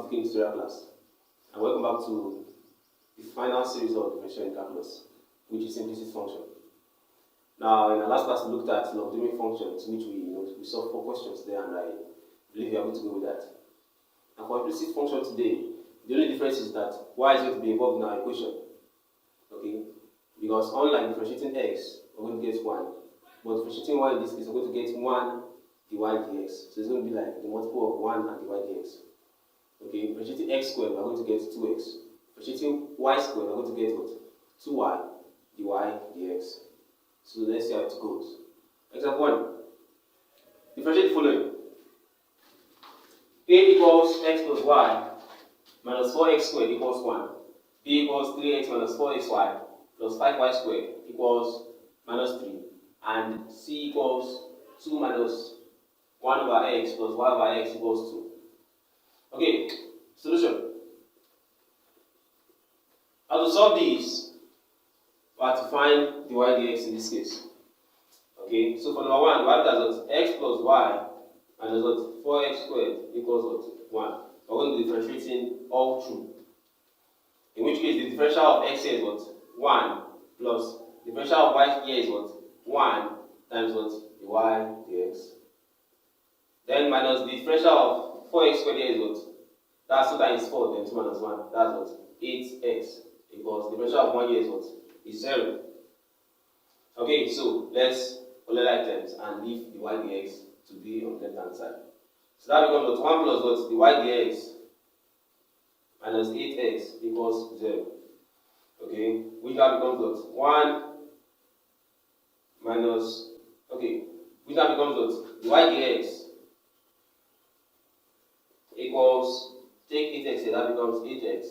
cooking tutorial class, and welcome back to the final series of differentiation in calculus, which is implicit function. Now, in our last class, we looked at logarithmic functions, which we solved 4 questions there, and I believe you are going to go with that. And for implicit function today, the only difference is that y is going to be involved in our equation. Okay, because unlike differentiating x, we're going to get 1, but differentiating y in this case, we're going to get 1 dy dx. So it's going to be like the multiple of 1 and dy dx. Okay, differentiating x squared, we're going to get 2x. Differentiating y squared, we're going to get what? 2y dy dx. So let's see how it goes. Example 1. Differentiate the following. A equals x plus y minus 4x squared equals 1. B equals 3x minus 4xy plus 5y squared equals minus 3. And C equals 2 minus 1 over x plus y over x equals 2. Okay, solution. How to solve this? We have to find dy dx in this case. Okay, so for number 1, we have that x plus y minus 4x squared equals 1. We're going to be differentiating all through. In which case, the differential of x here is 1 plus the differential of y here is 1 times dy dx. Then minus the differential of 4x squared here is that's 2 times 4, then 2 minus 1. That's 8x equals the differential of 1 here is 0. Okay, so let's collect items and leave the y dx to be on the left hand side. So that becomes 1 plus the y dx minus 8x equals 0. Okay, which now becomes 1 minus, which now becomes the y dx equals, take 8x here, that becomes 8x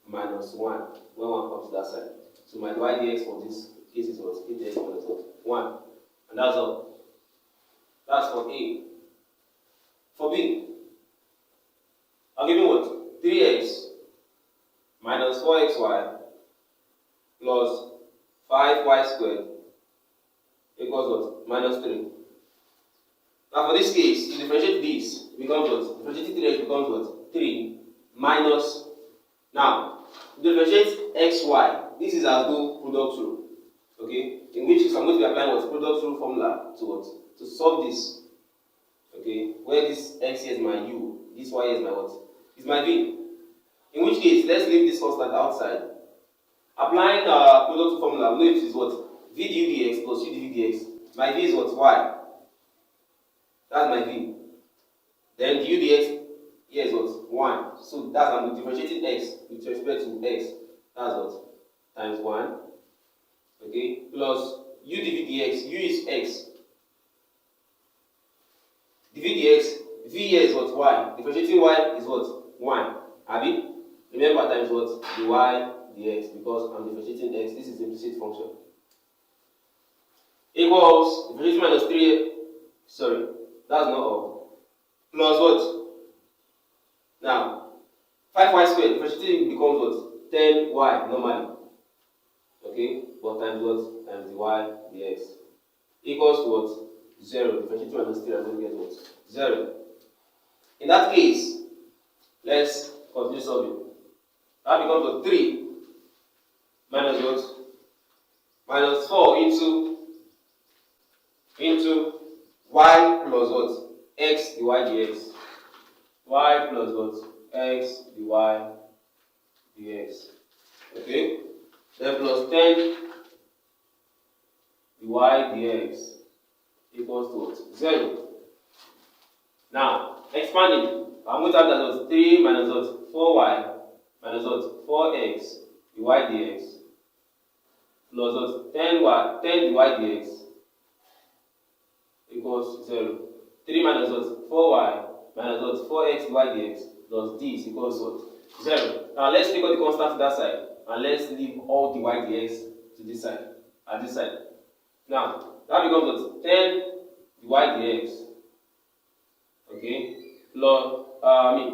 minus 1 when 1 comes to that side. So my y dx for this case is 8x minus 1. And that's all. That's for A. For B, I'll give you 3x minus 4xy plus 5y squared equals minus 3. Now for this case, you differentiate this, it becomes differentiating 3x becomes 3 minus, now, differentiate xy. This is as though product rule. Okay? In which case I'm going to be applying product rule formula to to solve this. Okay? Where this x here is my u, this y here is my is my v. In which case, let's leave this constant outside. Applying product rule formula, we know it is v du dx plus u dv dx. My v is y. That's my v. Then du dx here is 1. So that's I'm differentiating x with respect to x. That's times 1. Okay, plus u dv dx. U is x. dv dx. V here is y. Differentiating y is 1. Abi? Remember times dy dx, because I'm differentiating x. This is implicit function. Equals differentiating minus 3. Sorry, that's not all. Plus Now 5y squared differentiating becomes 10y normally. Okay, but times times dy dx equals to 0. Differentiating minus 3, I'm going to get 0. In that case, let's continue solving. That becomes 3 minus minus 4 into y plus x dy dx. Y plus x dy dx. Okay? Then plus 10 dy dx equals to 0. Now, expanding, I'm going to have that 3 minus 4y minus 4x dy dx plus 10 dy dx equals 0. 3 minus 4y minus 4x dy dx plus this equals 0. Now let's take out the constant to that side and let's leave all dy dx to this side, at this side. Now that becomes 10 dy dx, okay, plus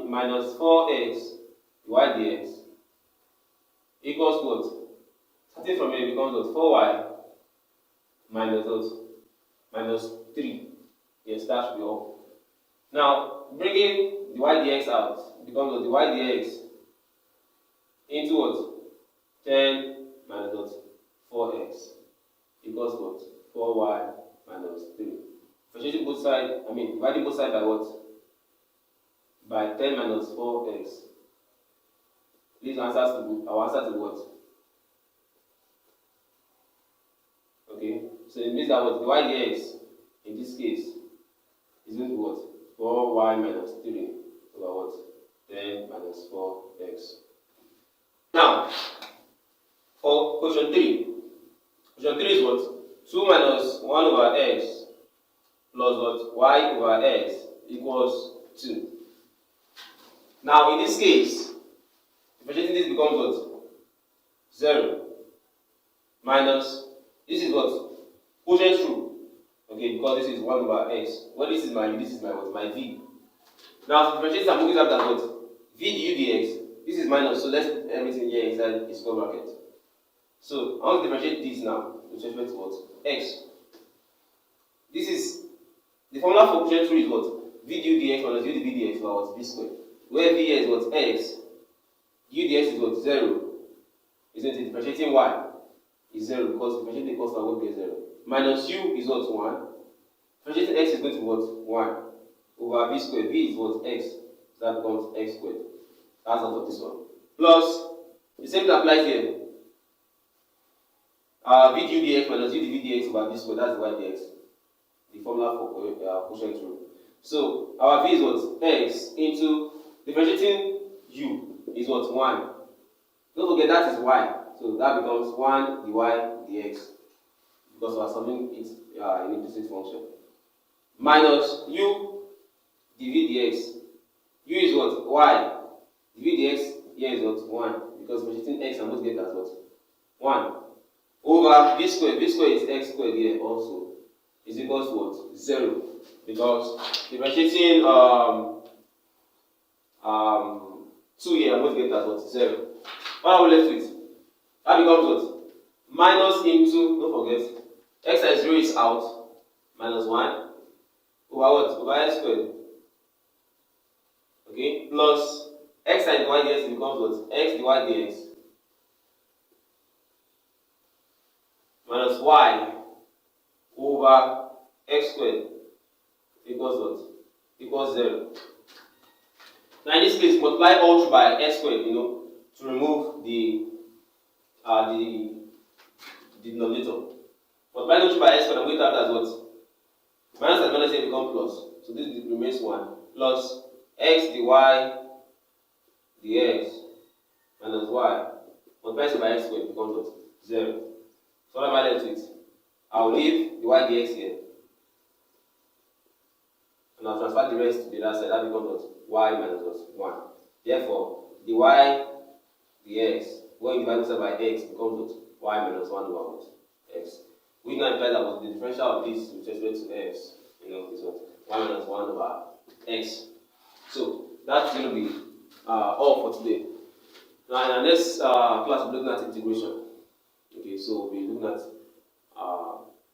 minus 4x dy dx equals what? Starting from here becomes 4y minus 3. Yes, that should be all. Now, bringing the y dx out, becomes what? Dy dx into what? 10 minus what? 4x equals what? 4y minus 3. Differentiating both sides, dividing both sides by what? By 10 minus 4x. This answers to our answer to what? Okay, so it means that what? Dy dx in this case is going to what? 4y minus 3 over what? 10 minus 4x. Now, for question 3. Question 3 is what? 2 minus 1 over x plus what? Y over x equals 2. Now, in this case, differentiating this becomes what? 0 minus, this is what? Quotient rule. Okay, because this is 1 over x. Well, this is my what? My v. Now, to differentiate, I'm looking at that what? V du dx. This is minus, so let's put everything here inside a square bracket. So, I want to differentiate this now with respect to what? X. This is, the formula for quotient rule is what? V du dx minus u dv dx over what? V squared. Where v is what? X. U dx is what? 0. Isn't it? Differentiating y is 0 because differentiating the constant will be 0. Minus u is what? 1. Differentiating x is going to be what? 1 over v squared. V is what? X. So that becomes x squared. That's out of this one. Plus, the same thing applies here. V du dx minus u dv dx over v squared. That's y dx. The formula for quotient rule. So, our v is what? X into differentiating u is what? 1. Don't forget that is y. So that becomes 1 dy dx. Because we are solving it in implicit function. Minus u dv dx. U is what? Y. dv dx here is what? 1. Because differentiating x and both get as what? 1. Over v squared. V squared is x squared here also. Is equals to what? 0. Because differentiating 2 here and both get as what? 0. What are we left with? That becomes what? Minus into, don't forget, x times 0 is out, minus 1, over what? Over x squared. Okay, plus x times dy dx becomes what? X dy dx minus y over x squared equals what? Equals 0. Now in this case, multiply all through by x squared, to remove the denominator. Multiply all through by x squared and we have as what? Minus and minus here become plus. So this remains 1. Plus x dy dx minus y. Multiply by x squared becomes what? 0. So what am I left with? I'll leave the y dx here. And I'll transfer the rest to the other side. That becomes what? Y minus what? 1. Therefore, the y dx, when you divide this by x, becomes what? Y minus 1 over what? X. We now imply that what the differential of this with respect to x, is what? Y minus 1 over x. So, that's going to be all for today. Now, in our next class, we'll be looking at integration. Okay, so we'll be looking at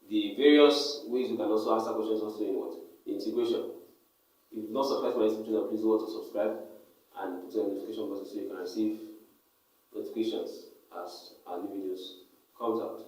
the various ways we can also answer questions also in what? Integration. If you've not subscribed to my YouTube channel, please do to subscribe and put on the notification button so you can receive notifications as our new videos comes out.